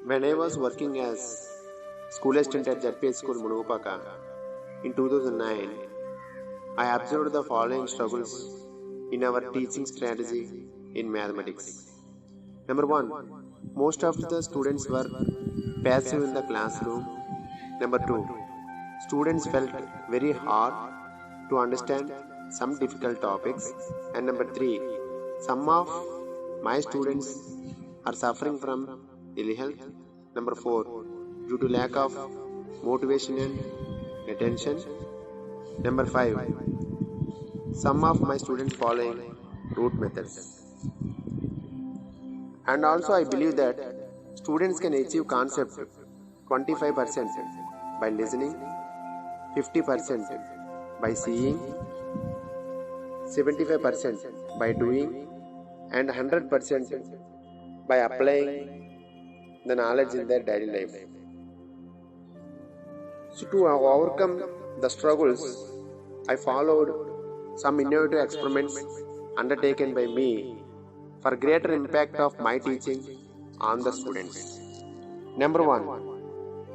When I was working as school assistant at ZPS School Munugupaka in 2009, I observed the following struggles in our teaching strategy in mathematics. Number one, most of the students were passive in the classroom. Number two, students felt very hard to understand some difficult topics. And number three, some of my students are suffering from ill health. Number four, due to lack of motivation and attention. Number five, some of my students following root methods. And also I believe that students can achieve concept 25% by listening, 50% by seeing, 75% by doing, and 100% by applying the knowledge in their daily life. So to overcome the struggles, I followed some innovative experiments undertaken by me for greater impact of my teaching on the students. Number one,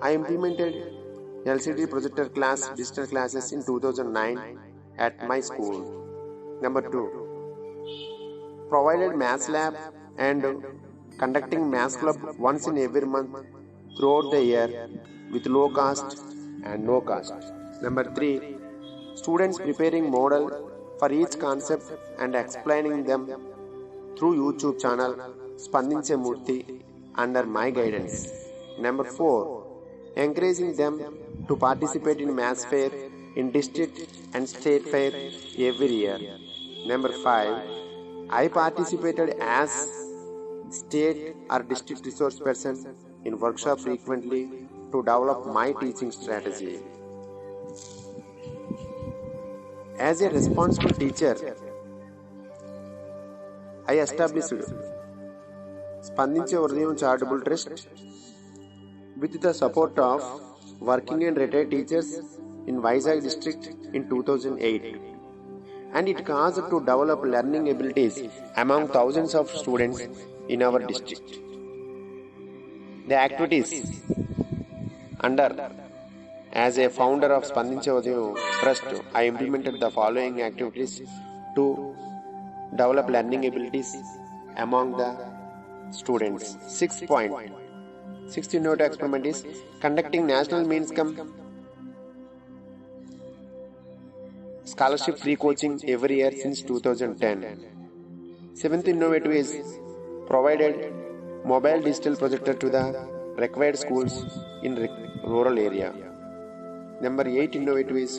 I implemented LCD projector class digital classes in 2009 at my school. Number two, provided maths lab and conducting maths club once in every month throughout the year with low cost and no cost. Number three, students preparing model for each concept and explaining them through YouTube channel Spandinche Murthy under my guidance. Number four, encouraging them to participate in maths fair in district and state fair every year. Number five, I participated as state or district resource person in workshop frequently to develop my teaching strategy. As a responsible teacher, I established Spandinche Urdiyam Charitable Trust with the support of working and retired teachers in Vizag district in 2008, and it caused to develop learning abilities among thousands of students in our district. The activities under as a founder of Spandinche Urdiyam Trust, I implemented the following activities to develop learning abilities among the students. 6th innovative experiment is conducting national means come scholarship free coaching every year since 2010. 7th innovative is provided mobile digital projector to the required schools in rural area. Number 8 innovative is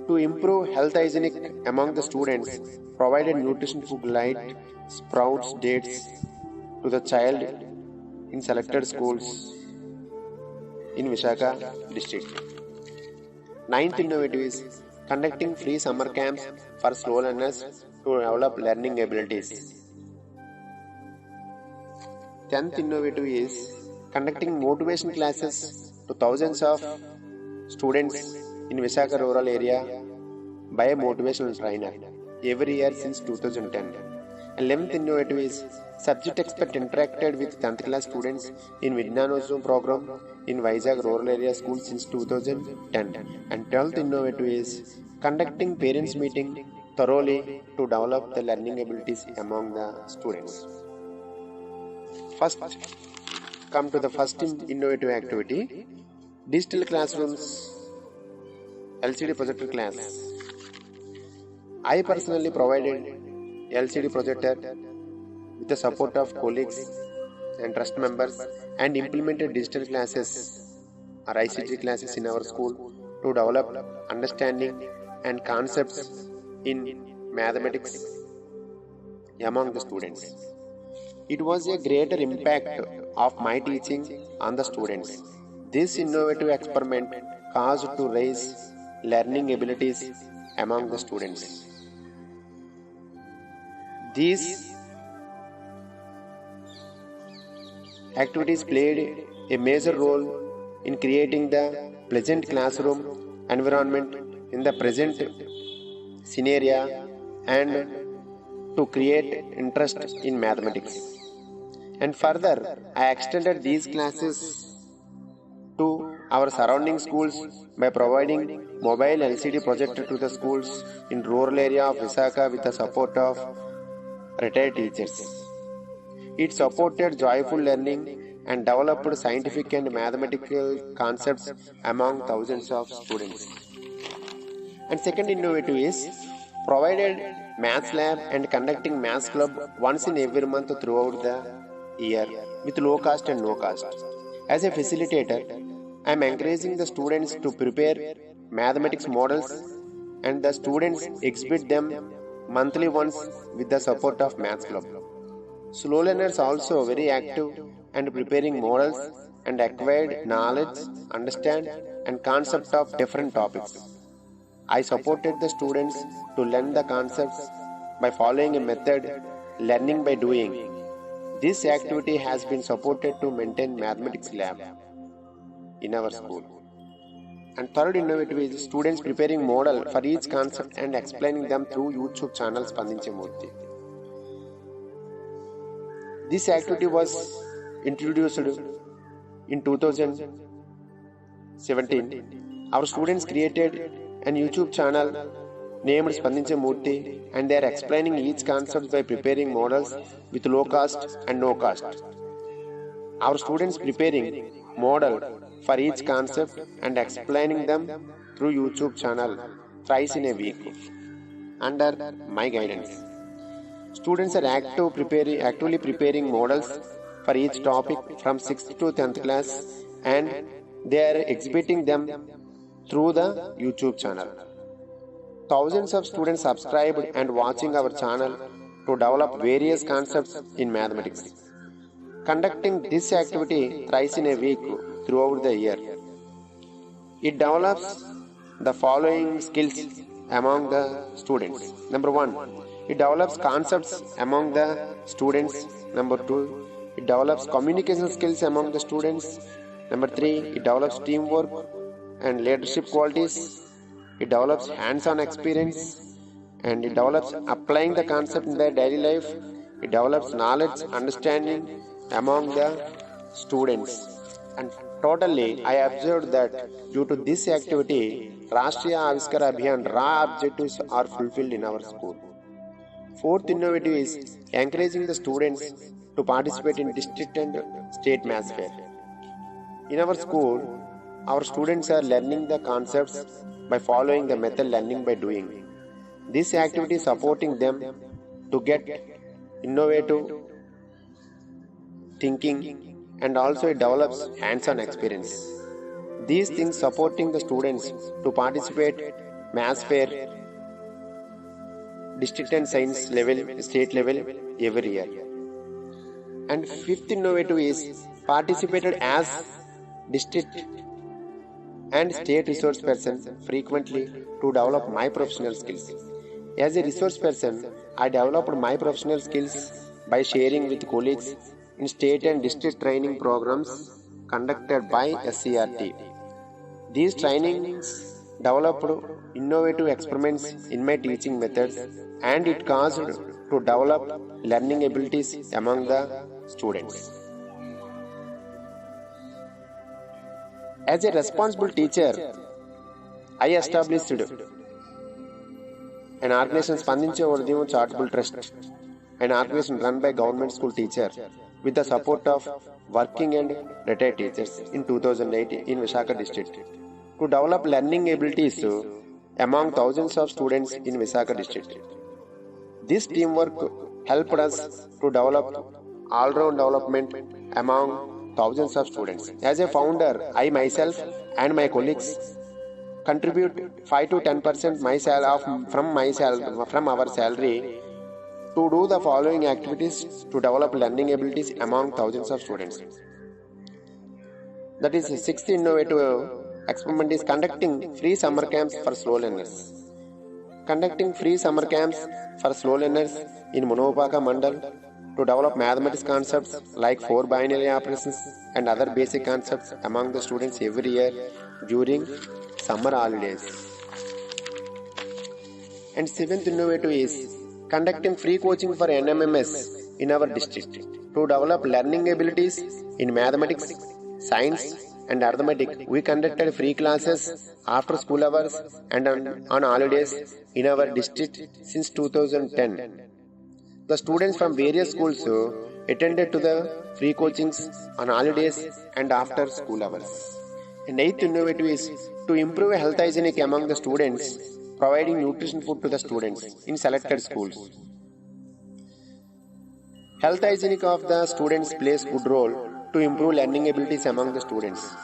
to improve health hygienic among the students, provided nutrition food like sprouts, dates to the child in selected schools in Vishaka district. 9th innovative is conducting free summer camps for slow learners to develop learning abilities. 10th innovative is conducting motivation classes to thousands of students in Vishaka rural area by a motivational trainer every year since 2010. 11th innovative is subject expert interacted with 10th class students in Vijnanotsavam program in Vizag rural area school since 2010. And 12th innovative is conducting parents meeting thoroughly to develop the learning abilities among the students. First, come to the first innovative activity, digital classrooms LCD projector class. I personally provided LCD projector with the support of colleagues and trust members and implemented digital classes or ICT classes in our school to develop understanding and concepts in mathematics among the students. It was a greater impact of my teaching on the students. This innovative experiment caused to raise learning abilities among the students. These activities played a major role in creating the pleasant classroom environment in the present scenario and to create interest in mathematics. And further, I extended these classes to our surrounding schools by providing mobile LCD projector to the schools in rural area of Visakha with the support of retired teachers. It supported joyful learning and developed scientific and mathematical concepts among thousands of students. And second innovative is provided maths lab and conducting maths club once in every month throughout the year with low cost and no cost. As a facilitator, I am encouraging the students to prepare mathematics models and the students exhibit them monthly once with the support of maths club. Slow learners also very active and preparing models and acquired knowledge, understand and concept of different topics. I supported the students to learn the concepts by following a method learning by doing. This activity has been supported to maintain mathematics lab in our school. And third innovative is students preparing model for each concept and explaining them through YouTube channel Spandinche Murthy. This activity was introduced in 2017. Our students created an YouTube channel named Spandinche Murthy and they are explaining each concept by preparing models with low cost and no cost. Our students preparing model for each concept and explaining them through YouTube channel thrice in a week under my guidance. Students are actively preparing models for each topic from 6th to 10th class and they are exhibiting them through the YouTube channel. Thousands of students subscribed and watching our channel to develop various concepts in mathematics. Conducting this activity thrice in a week throughout the year. It develops the following skills among the students. Number 1, it develops concepts among the students. Number 2, it develops communication skills among the students. Number 3, it develops teamwork and leadership qualities. It develops hands-on experience and it develops applying the concept in their daily life. It develops knowledge, understanding among the students. And totally, I observed that due to this activity, Rashtriya Aviskar Abhiyan raw objectives are fulfilled in our school. Fourth innovative is encouraging the students to participate in district and state maths fair. In our school, our students are learning the concepts by following the method learning by doing. This activity is supporting them to get innovative thinking and also it develops hands-on experience. These things supporting the students to participate maths fair, district and science level, state level every year. And fifth innovative is participated as district and state resource person frequently to develop my professional skills. As a resource person, I developed my professional skills by sharing with colleagues in state and district training programs conducted by SCRT. These trainings developed innovative experiments in my teaching methods and it caused to develop learning abilities among the students. As a responsible teacher, I established an organization Spandinche Murthy Charitable Trust, an organization run by government school teacher with the support of working and retired teachers in 2008 in Visakha district to develop learning abilities among thousands of students in Visakha district. This teamwork helped us to develop all-round development among thousands of students. As a founder, I myself and my colleagues contribute 5 to 10% from our salary to do the following activities to develop learning abilities among thousands of students. That is, the sixth innovative experiment is conducting free summer camps for slow learners. Conducting free summer camps for slow learners in Munopaka Mandal to develop mathematics concepts like 4 binary operations and other basic concepts among the students every year during summer holidays. And seventh innovative is conducting free coaching for NMMS in our district. To develop learning abilities in mathematics, science, and arithmetic, we conducted free classes after school hours and on holidays in our district since 2010. The students from various schools attended to the free coachings on holidays and after school hours. And eighth innovative is to improve health hygienic among the students, providing nutrition food to the students in selected schools. Health hygienic of the students plays good role to improve learning abilities among the students.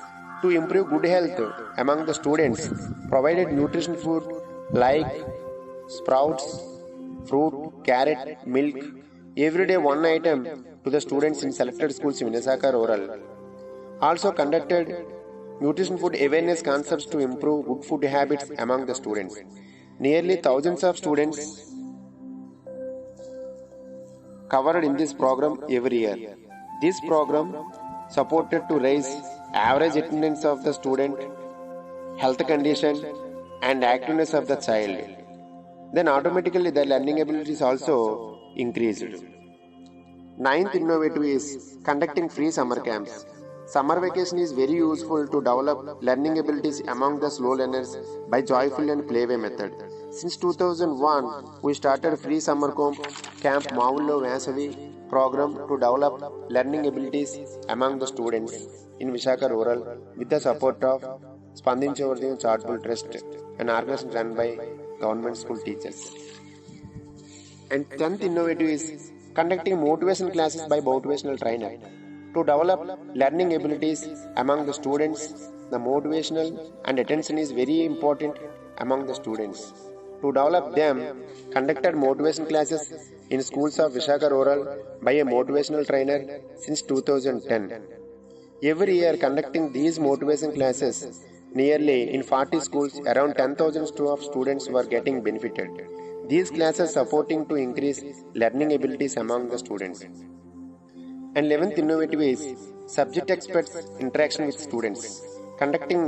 To improve good health among the students, provided nutrition food like sprouts, fruit, carrot, milk, every day one item to the students in selected schools in Minnesota Rural. Also conducted nutrition food awareness concepts to improve good food habits among the students. Nearly thousands of students covered in this program every year. This program supported to raise average attendance of the student, health condition, and activeness of the child. Then automatically the learning abilities also increased. Ninth innovative is conducting free summer camps. Summer vacation is very useful to develop learning abilities among the slow learners by joyful and playway method. Since 2001, we started free summer camp Mavullo Vasavi program to develop learning abilities among the students in Vishaka Rural with the support of Spandinchavarthan Charitable Trust, an organization run by government school teachers. And 10th innovative is conducting motivation classes by motivational trainer. To develop learning abilities among the students, the motivational and attention is very important among the students. To develop them, conducted motivation classes in schools of Vishaka Rural by a motivational trainer since 2010. Every year conducting these motivation classes, nearly in 40 schools, around 10,000 students were getting benefited. These classes supporting to increase learning abilities among the students. And 11th innovative is subject experts interaction with students. Conducting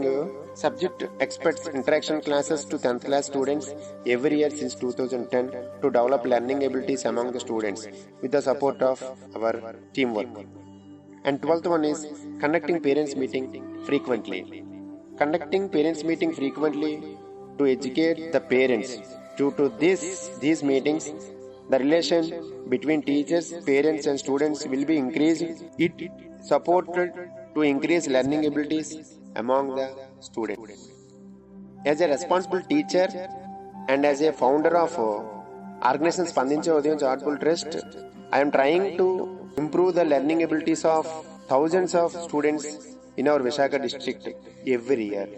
subject experts interaction classes to 10th class students every year since 2010 to develop learning abilities among the students with the support of our teamwork. And 12th one is conducting parents meeting frequently. Conducting parents meeting frequently to educate the parents. Due to these meetings, the relation between teachers, parents and students will be increased. It supported to increase learning abilities among the students. As a responsible teacher and as a founder of organization Spandinchavarthan Charitable Trust, I am trying to improve the learning abilities of thousands of students in our Vishaka district every year.